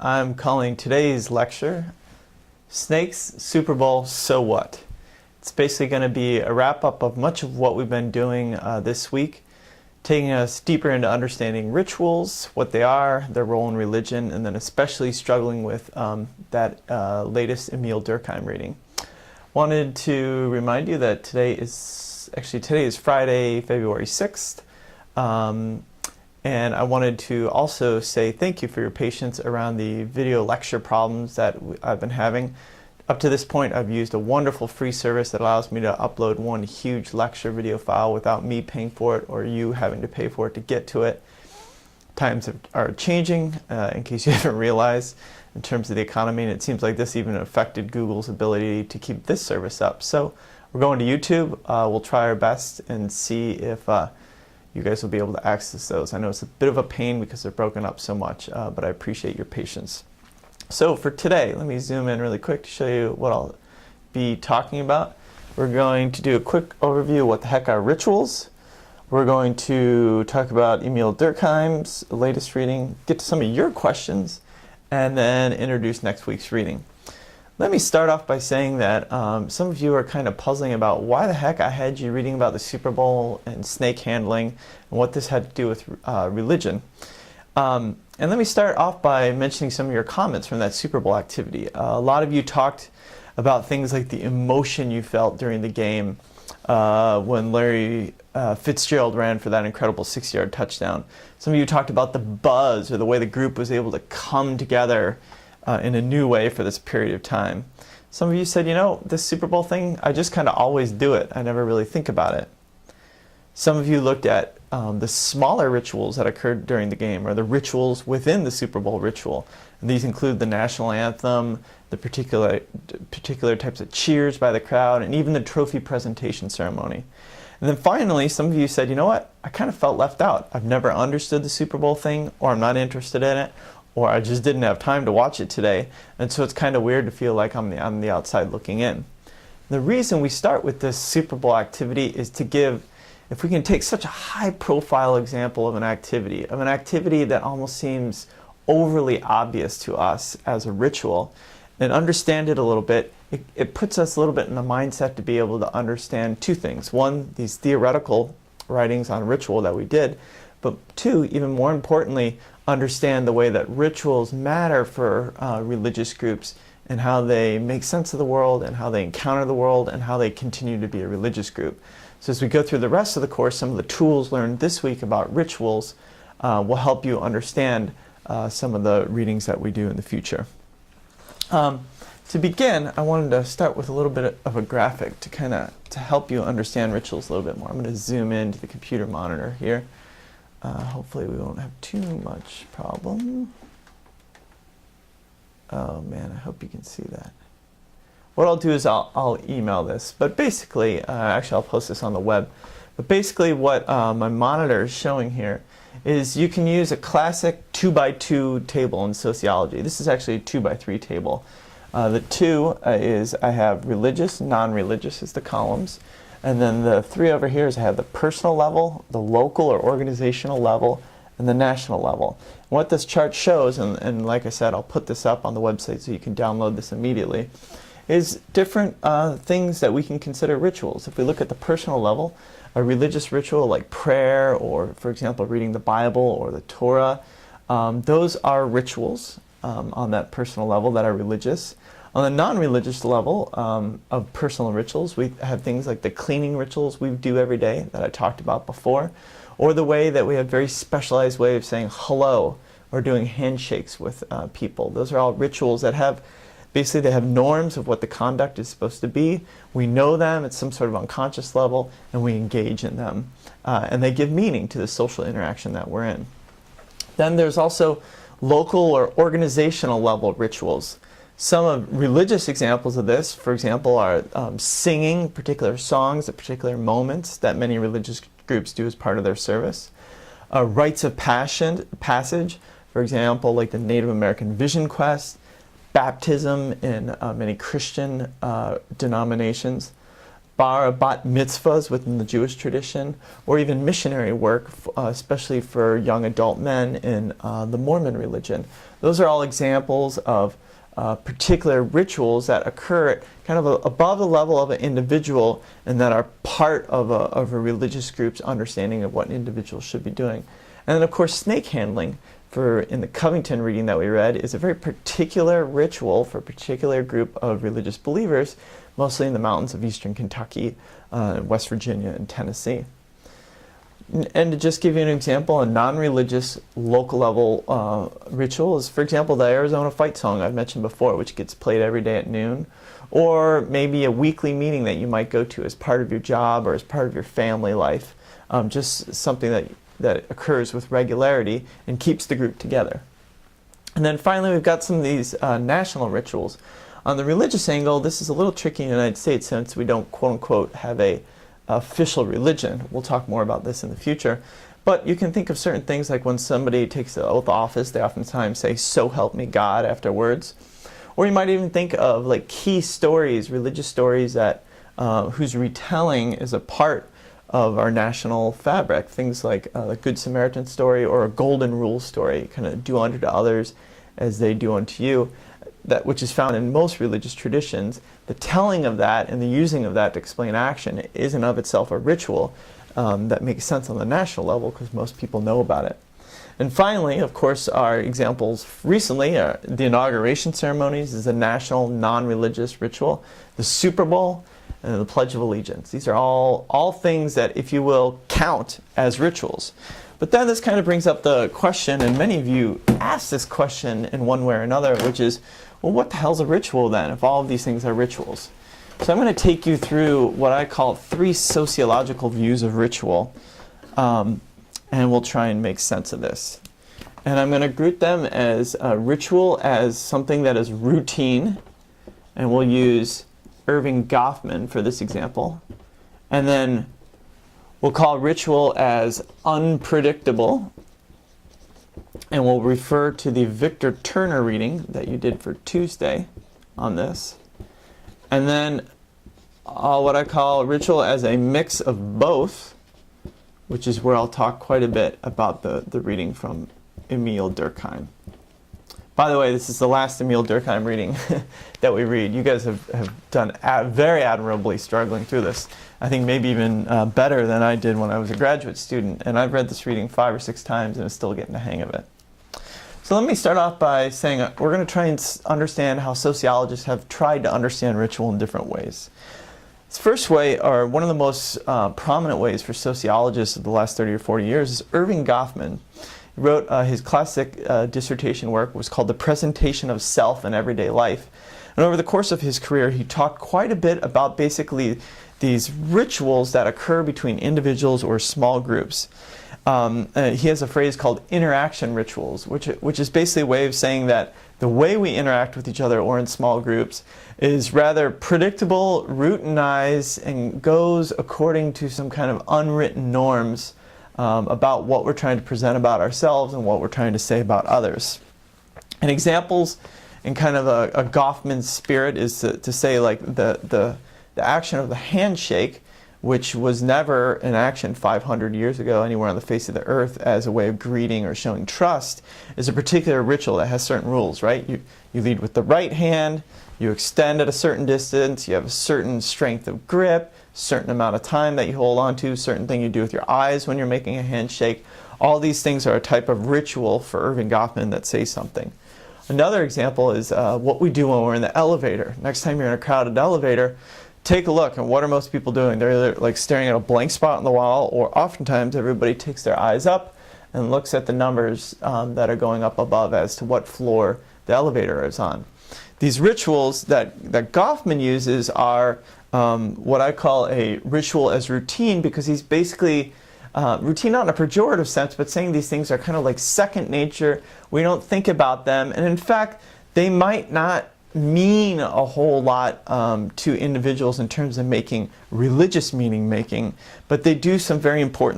I'm calling today's lecture Snakes, Super Bowl, So What? It's basically going to be a wrap-up of much of what we've been doing this week, taking us deeper into understanding rituals, what they are, their role in religion, and then especially struggling with that latest Emil Durkheim reading. Wanted to remind you that today is Friday, February 6th. And I wanted to also say thank you for your patience around the video lecture problems that I've been having. Up to this point, I've used a wonderful free service that allows me to upload one huge lecture video file without me paying for it or you having to pay for it to get to it. Times are changing, in case you haven't realized, in terms of the economy, and it seems like this even affected Google's ability to keep this service up. So we're going to YouTube. We'll try our best and see if you guys will be able to access those. I know it's a bit of a pain because they're broken up so much, but I appreciate your patience. So for today, let me zoom in really quick to show you what I'll be talking about. We're going to do a quick overview of what the heck are rituals. We're going to talk about Emil Durkheim's latest reading, get to some of your questions, and then introduce next week's reading. Let me start off by saying that some of you are kind of puzzling about why the heck I had you reading about the Super Bowl and snake handling and what this had to do with religion. And let me start off by mentioning some of your comments from that Super Bowl activity. A lot of you talked about things like the emotion you felt during the game when Larry Fitzgerald ran for that incredible 6-yard touchdown. Some of you talked about the buzz or the way the group was able to come together in a new way for this period of time. Some of you said, you know, this Super Bowl thing, I just kind of always do it. I never really think about it. Some of you looked at the smaller rituals that occurred during the game, or the rituals within the Super Bowl ritual. And these include the national anthem, the particular types of cheers by the crowd, and even the trophy presentation ceremony. And then finally, some of you said, you know what, I kind of felt left out. I've never understood the Super Bowl thing, or I'm not interested in it, or I just didn't have time to watch it today, and so it's kind of weird to feel like I'm the outside looking in. The reason we start with this Super Bowl activity is to give, if we can take such a high-profile example of an activity that almost seems overly obvious to us as a ritual, and understand it a little bit, it puts us a little bit in the mindset to be able to understand two things. One, these theoretical writings on ritual that we did, but two, even more importantly, understand the way that rituals matter for religious groups and how they make sense of the world and how they encounter the world and how they continue to be a religious group. So as we go through the rest of the course, some of the tools learned this week about rituals will help you understand some of the readings that we do in the future. To begin, I wanted to start with a little bit of a graphic to help you understand rituals a little bit more. I'm going to zoom into the computer monitor here. Hopefully we won't have too much problem. Oh man, I hope you can see that. What I'll do is I'll email this, but basically, actually I'll post this on the web, but basically what my monitor is showing here is you can use a classic 2x2 table in sociology. This is actually a 2x3 table. The 2 is I have religious, non-religious as the columns. And then the 3 over here is I have the personal level, the local or organizational level, and the national level. And what this chart shows, and like I said, I'll put this up on the website so you can download this immediately, is different things that we can consider rituals. If we look at the personal level, a religious ritual like prayer or, for example, reading the Bible or the Torah, those are rituals on that personal level that are religious. On the non-religious level of personal rituals, we have things like the cleaning rituals we do every day that I talked about before, or the way that we have very specialized way of saying hello or doing handshakes with people. Those are all rituals that have, basically they have norms of what the conduct is supposed to be. We know them at some sort of unconscious level and we engage in them. And they give meaning to the social interaction that we're in. Then there's also local or organizational level rituals. Some of religious examples of this, for example, are singing particular songs at particular moments that many religious groups do as part of their service. Rites of passage, for example, like the Native American Vision Quest, baptism in many Christian denominations, bat mitzvahs within the Jewish tradition, or even missionary work, especially for young adult men in the Mormon religion. Those are all examples of particular rituals that occur kind of above the level of an individual and that are part of a religious group's understanding of what individuals should be doing. And then of course snake handling in the Covington reading that we read is a very particular ritual for a particular group of religious believers, mostly in the mountains of eastern Kentucky, West Virginia, and Tennessee. And to just give you an example, a non-religious local level ritual is, for example, the Arizona fight song I've mentioned before, which gets played every day at noon, or maybe a weekly meeting that you might go to as part of your job or as part of your family life, just something that occurs with regularity and keeps the group together. And then finally, we've got some of these national rituals. On the religious angle, this is a little tricky in the United States since we don't, quote-unquote, have a official religion. We'll talk more about this in the future. But you can think of certain things like when somebody takes the oath of office, they oftentimes say, "So help me God," afterwards. Or you might even think of like key stories, religious stories that whose retelling is a part of our national fabric. Things like the Good Samaritan story or a Golden Rule story, kind of do unto others as they do unto you, which is found in most religious traditions. The telling of that and the using of that to explain action is in of itself a ritual that makes sense on the national level because most people know about it. And finally, of course, our examples recently, the inauguration ceremonies is a national non-religious ritual, the Super Bowl, and the Pledge of Allegiance. These are all things that, if you will, count as rituals. But then this kind of brings up the question, and many of you ask this question in one way or another, which is, well, what the hell's a ritual then, if all of these things are rituals? So I'm going to take you through what I call 3 sociological views of ritual, and we'll try and make sense of this. And I'm going to group them as ritual as something that is routine, and we'll use Erving Goffman for this example. And then we'll call ritual as unpredictable, and we'll refer to the Victor Turner reading that you did for Tuesday on this. And then what I call ritual as a mix of both, which is where I'll talk quite a bit about the reading from Emil Durkheim. By the way, this is the last Emil Durkheim reading that we read. You guys have done very admirably struggling through this. I think maybe even better than I did when I was a graduate student. And I've read this reading 5 or 6 times and I'm still getting the hang of it. So let me start off by saying we're going to try and understand how sociologists have tried to understand ritual in different ways. This first way, or one of the most prominent ways for sociologists of the last 30 or 40 years, is Erving Goffman. He wrote his classic dissertation work, was called The Presentation of Self in Everyday Life. And over the course of his career, he talked quite a bit about basically these rituals that occur between individuals or small groups. He has a phrase called interaction rituals, which is basically a way of saying that the way we interact with each other or in small groups is rather predictable, routinized, and goes according to some kind of unwritten norms about what we're trying to present about ourselves and what we're trying to say about others. And examples in kind of a Goffman spirit is to say like the action of the handshake, which was never an action 500 years ago anywhere on the face of the earth as a way of greeting or showing trust, is a particular ritual that has certain rules, right? You lead with the right hand, you extend at a certain distance, you have a certain strength of grip, certain amount of time that you hold on to, certain thing you do with your eyes when you're making a handshake. All these things are a type of ritual for Erving Goffman that say something. Another example is what we do when we're in the elevator. Next time you're in a crowded elevator, take a look, and what are most people doing? They're either like staring at a blank spot on the wall, or oftentimes everybody takes their eyes up and looks at the numbers that are going up above as to what floor the elevator is on. These rituals that Goffman uses are what I call a ritual as routine, because he's basically routine not in a pejorative sense, but saying these things are kind of like second nature. We don't think about them, and in fact, they might not mean a whole lot to individuals in terms of making religious meaning making, but they do some very important